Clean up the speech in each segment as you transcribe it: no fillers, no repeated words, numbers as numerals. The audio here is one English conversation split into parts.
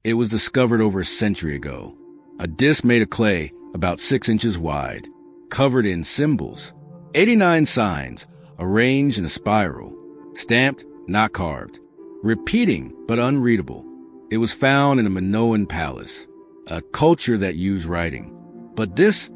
It was discovered over a century ago. A disc made of clay about 6 inches wide, covered in symbols. 89 signs, arranged in a spiral, stamped, not carved, repeating but unreadable. It was found in a Minoan palace, a culture that used writing. But this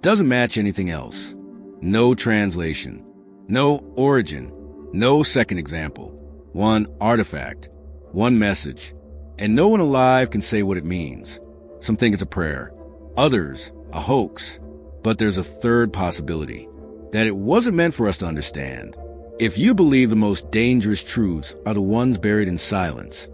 doesn't match anything else. No translation, no origin, no second example. One artifact, one message, and no one alive can say what it means. Some think it's a prayer, others a hoax. But there's a third possibility, that it wasn't meant for us to understand. If you believe the most dangerous truths are the ones buried in silence,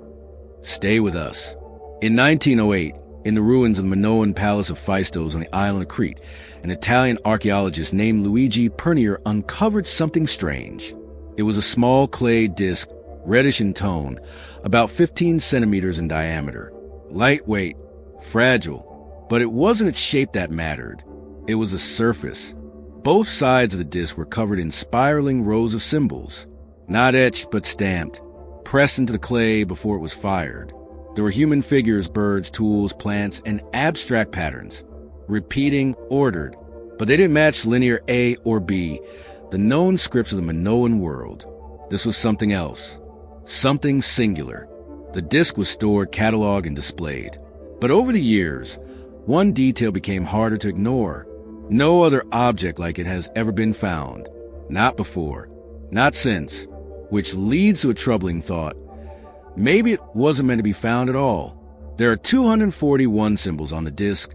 stay with us. In 1908, in the ruins of the Minoan Palace of Phaistos on the island of Crete, an Italian archaeologist named Luigi Pernier uncovered something strange. It was a small clay disc, reddish in tone, about 15 centimeters in diameter. Lightweight, fragile, but it wasn't its shape that mattered. It was the surface. Both sides of the disc were covered in spiraling rows of symbols, not etched but stamped, pressed into the clay before it was fired. There were human figures, birds, tools, plants, and abstract patterns, repeating, ordered, but they didn't match linear A or B, the known scripts of the Minoan world. This was something else, something singular. The disc was stored, cataloged, and displayed. But over the years, one detail became harder to ignore. No other object like it has ever been found. Not before, not since, which leads to a troubling thought. Maybe it wasn't meant to be found at all. There are 241 symbols on the disc,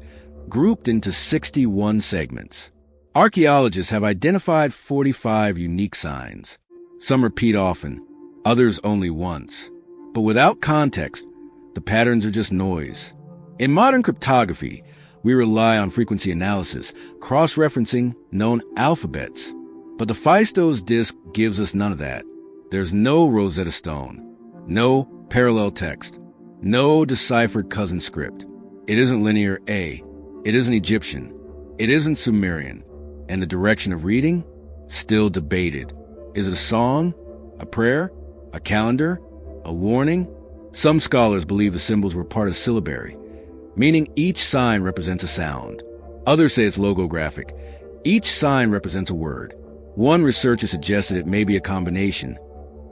grouped into 61 segments. Archaeologists have identified 45 unique signs. Some repeat often, others only once. But without context, the patterns are just noise. In modern cryptography, we rely on frequency analysis, cross-referencing known alphabets. But the Phaistos disc gives us none of that. There's no Rosetta Stone, no parallel text, no deciphered cousin script. It isn't linear A. It isn't Egyptian. It isn't Sumerian. And the direction of reading? Still debated. Is it a song? A prayer? A calendar? A warning? Some scholars believe the symbols were part of syllabary, meaning each sign represents a sound. Others say it's logographic. Each sign represents a word. One researcher suggested it may be a combination,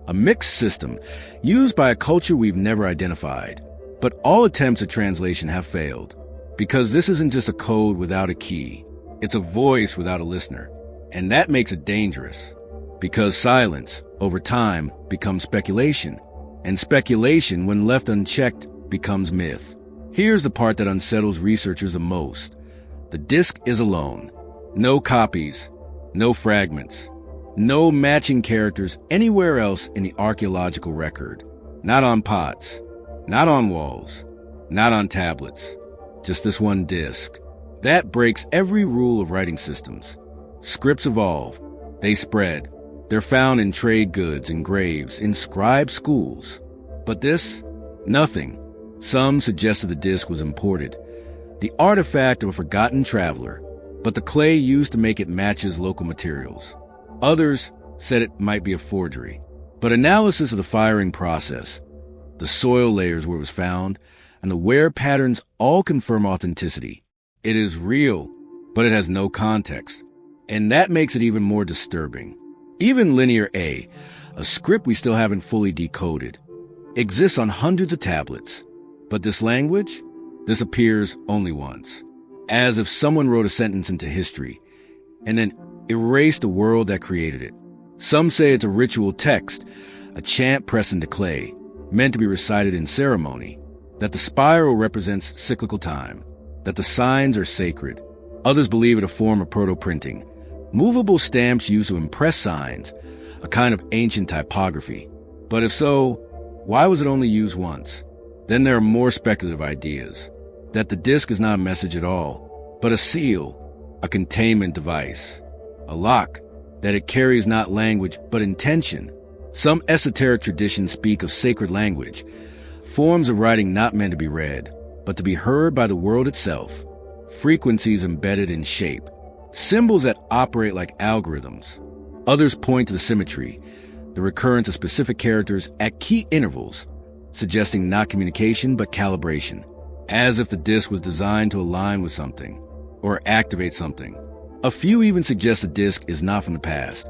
a mixed system used by a culture we've never identified. But all attempts at translation have failed, because this isn't just a code without a key. It's a voice without a listener. And that makes it dangerous, because silence, over time, becomes speculation. And speculation, when left unchecked, becomes myth. Here's the part that unsettles researchers the most. The disc is alone. No copies, no fragments, no matching characters anywhere else in the archaeological record. Not on pots, not on walls, not on tablets. Just this one disc. That breaks every rule of writing systems. Scripts evolve. They spread. They're found in trade goods, in graves, in scribe schools. But this? Nothing. Some suggested the disc was imported, the artifact of a forgotten traveler, but the clay used to make it matches local materials. Others said it might be a forgery. But analysis of the firing process, the soil layers where it was found, and the wear patterns all confirm authenticity. It is real, but it has no context. And that makes it even more disturbing. Even linear A, a script we still haven't fully decoded, exists on hundreds of tablets. But this language, this appears only once, as if someone wrote a sentence into history and then erased the world that created it. Some say it's a ritual text, a chant pressed into clay, meant to be recited in ceremony, that the spiral represents cyclical time, that the signs are sacred. Others believe it a form of proto-printing, movable stamps used to impress signs, a kind of ancient typography. But if so, why was it only used once? Then there are more speculative ideas, that the disc is not a message at all, but a seal, a containment device, a lock, that it carries not language but intention. Some esoteric traditions speak of sacred language, forms of writing not meant to be read, but to be heard by the world itself, frequencies embedded in shape, symbols that operate like algorithms. Others point to the symmetry, the recurrence of specific characters at key intervals, suggesting not communication but calibration, as if the disk was designed to align with something or activate something. A few even suggest the disk is not from the past,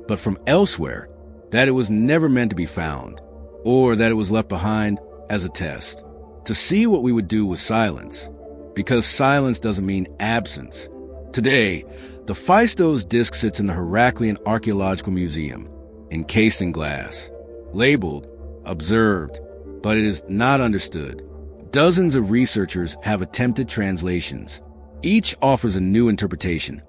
but from elsewhere, that it was never meant to be found, or that it was left behind as a test, to see what we would do with silence, because silence doesn't mean absence. Today, the Phaistos disk sits in the Heraclean Archaeological Museum, encased in glass, labeled, observed, but it is not understood. Dozens of researchers have attempted translations. Each offers a new interpretation,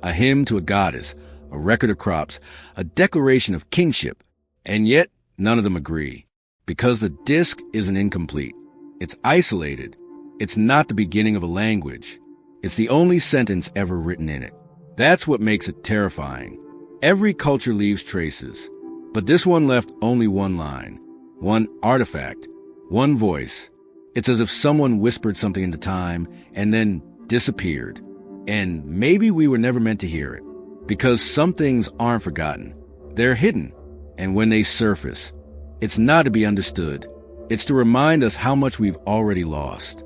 a hymn to a goddess, a record of crops, a declaration of kingship, and yet none of them agree, because the disk isn't incomplete. It's isolated. It's not the beginning of a language. It's the only sentence ever written in it. That's what makes it terrifying. Every culture leaves traces, but this one left only one line, one artifact, one voice. It's as if someone whispered something into time and then disappeared. And maybe we were never meant to hear it, because some things aren't forgotten. They're hidden, and when they surface, it's not to be understood. It's to remind us how much we've already lost.